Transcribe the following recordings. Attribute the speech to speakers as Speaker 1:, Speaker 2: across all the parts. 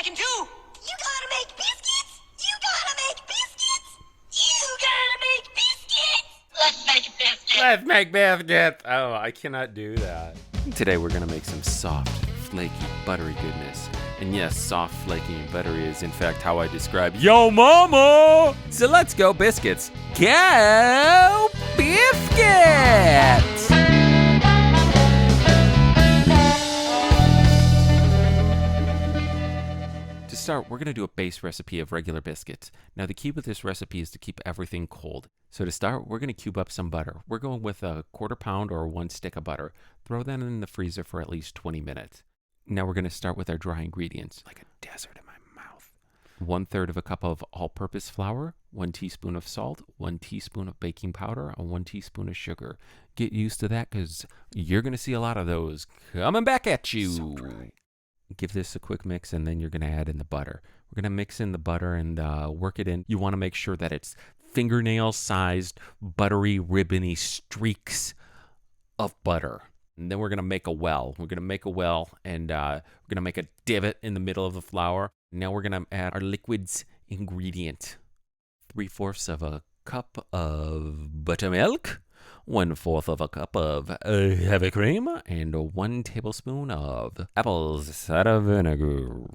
Speaker 1: second too.
Speaker 2: You gotta make biscuits! You gotta make biscuits! You gotta make biscuits!
Speaker 1: Let's make biscuits.
Speaker 3: Let's make biscuits. Oh, I cannot do that. Today we're gonna make some soft, flaky, buttery goodness. And yes, soft, flaky, and buttery is in fact how I describe Yo Mama! So let's go biscuits. Go biscuits! To start, we're gonna do a base recipe of regular biscuits. Now the key with this recipe is to keep everything cold. So to start, we're gonna cube up some butter. We're going with a 1/4 pound or 1 stick of butter. Throw that in the freezer for at least 20 minutes. Now we're gonna start with our dry ingredients, like a desert in my mouth. 1/3 of a cup of all-purpose flour, 1 teaspoon of salt, 1 teaspoon of baking powder, and 1 teaspoon of sugar. Get used to that because you're gonna see a lot of those coming back at you. So dry. Give this a quick mix, and then you're going to add in the butter. We're going to mix in the butter and work it in. You want to make sure that it's fingernail-sized, buttery, ribbony streaks of butter. And then we're going to make a well. We're going to make a well, and we're going to make a divot in the middle of the flour. Now we're going to add our liquids ingredient. 3/4 of a cup of buttermilk. 1/4 of a cup of heavy cream, and 1 tablespoon of apple cider vinegar.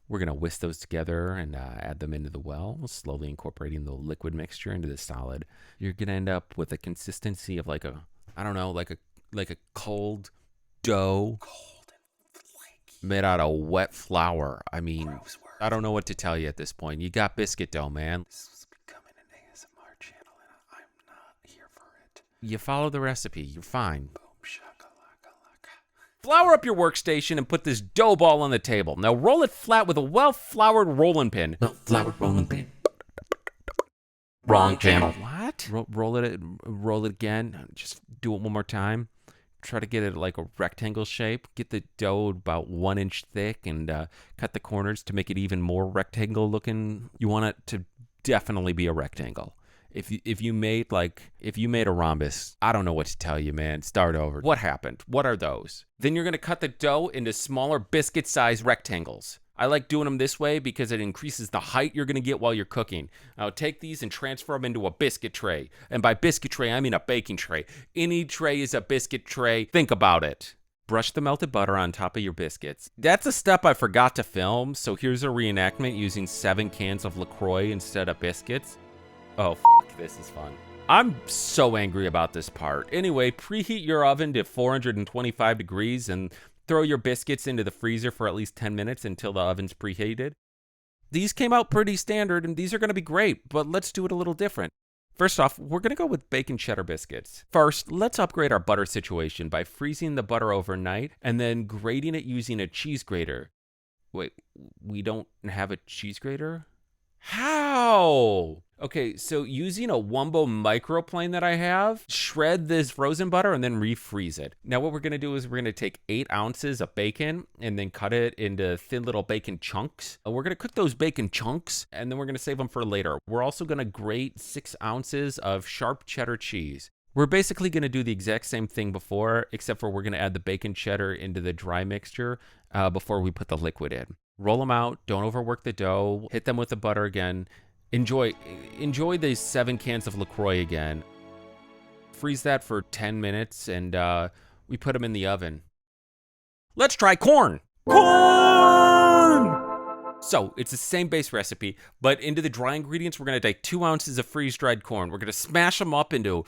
Speaker 3: We're going to whisk those together and add them into the well, slowly incorporating the liquid mixture into the solid. You're going to end up with a consistency of like a cold dough. Cold and flaky. Made out of wet flour. I mean, I don't know what to tell you at this point. You got biscuit dough, man. You follow the recipe, you're fine. Boom, shakalaka. Flour up your workstation and put this dough ball on the table. Now roll it flat with a well-floured rolling pin.
Speaker 4: Well-floured rolling pin. Wrong channel.
Speaker 3: What? Roll it again. Just do it one more time. Try to get it like a rectangle shape. Get the dough about 1 inch thick and cut the corners to make it even more rectangle looking. You want it to definitely be a rectangle. If you made a rhombus, I don't know what to tell you, man. Start over. What happened? What are those? Then you're going to cut the dough into smaller biscuit-sized rectangles. I like doing them this way because it increases the height you're going to get while you're cooking. Now take these and transfer them into a biscuit tray. And by biscuit tray, I mean a baking tray. Any tray is a biscuit tray. Think about it. Brush the melted butter on top of your biscuits. That's a step I forgot to film, so here's a reenactment using 7 cans of LaCroix instead of biscuits. Oh, this is fun. I'm so angry about this part. Anyway, preheat your oven to 425 degrees and throw your biscuits into the freezer for at least 10 minutes until the oven's preheated. These came out pretty standard, and these are going to be great, but let's do it a little different. First off, we're going to go with bacon cheddar biscuits. First, let's upgrade our butter situation by freezing the butter overnight and then grating it using a cheese grater. Wait, we don't have a cheese grater? How? Okay, so using a Wumbo microplane that I have, shred this frozen butter and then refreeze it. Now what we're gonna do is we're gonna take 8 ounces of bacon and then cut it into thin little bacon chunks. We're gonna cook those bacon chunks and then we're gonna save them for later. We're also gonna grate 6 ounces of sharp cheddar cheese. We're basically gonna do the exact same thing before, except for we're gonna add the bacon cheddar into the dry mixture before we put the liquid in. Roll them out, don't overwork the dough, hit them with the butter again. Enjoy these 7 cans of LaCroix again. Freeze that for 10 minutes and we put them in the oven. Let's try corn! Corn! So it's the same base recipe, but into the dry ingredients, we're gonna take 2 ounces of freeze-dried corn. We're gonna smash them up into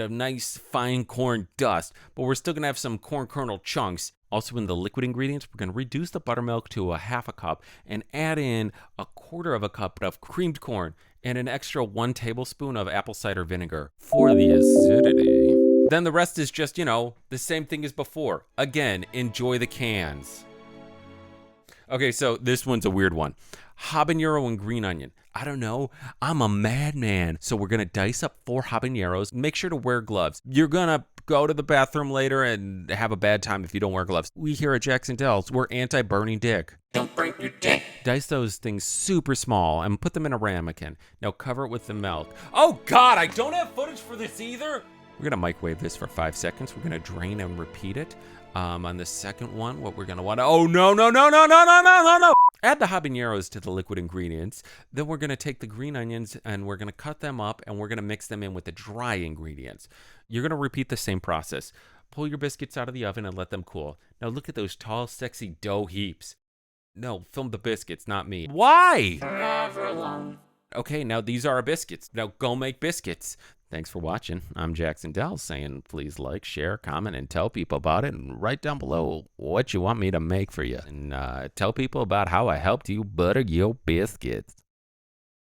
Speaker 3: nice fine corn dust, but we're still gonna have some corn kernel chunks. Also in the liquid ingredients, we're going to reduce the buttermilk to a 1/2 cup and add in a 1/4 of a cup of creamed corn and an extra 1 tablespoon of apple cider vinegar for the acidity. Then the rest is just, the same thing as before. Again, enjoy the cans. Okay, so this one's a weird one. Habanero and green onion. I don't know. I'm a madman. So we're going to dice up 4 habaneros. Make sure to wear gloves. You're going to go to the bathroom later and have a bad time if you don't wear gloves. We here at Jackson Dells, we're anti-burning dick.
Speaker 4: Don't burn your dick.
Speaker 3: Dice those things super small and put them in a ramekin. Now cover it with the milk. Oh God, I don't have footage for this either. We're gonna microwave this for 5 seconds. We're gonna drain and repeat it. On the second one, what we're gonna want to, oh, no. Add the habaneros to the liquid ingredients. Then we're gonna take the green onions and we're gonna cut them up and we're gonna mix them in with the dry ingredients. You're gonna repeat the same process. Pull your biscuits out of the oven and let them cool. Now look at those tall, sexy dough heaps. No, film the biscuits, not me. Why?
Speaker 4: Forever alone.
Speaker 3: Okay, now these are our biscuits. Now go make biscuits. Thanks for watching. I'm Jackson Dell saying please like, share, comment, and tell people about it. And write down below what you want me to make for you. And tell people about how I helped you butter your biscuits.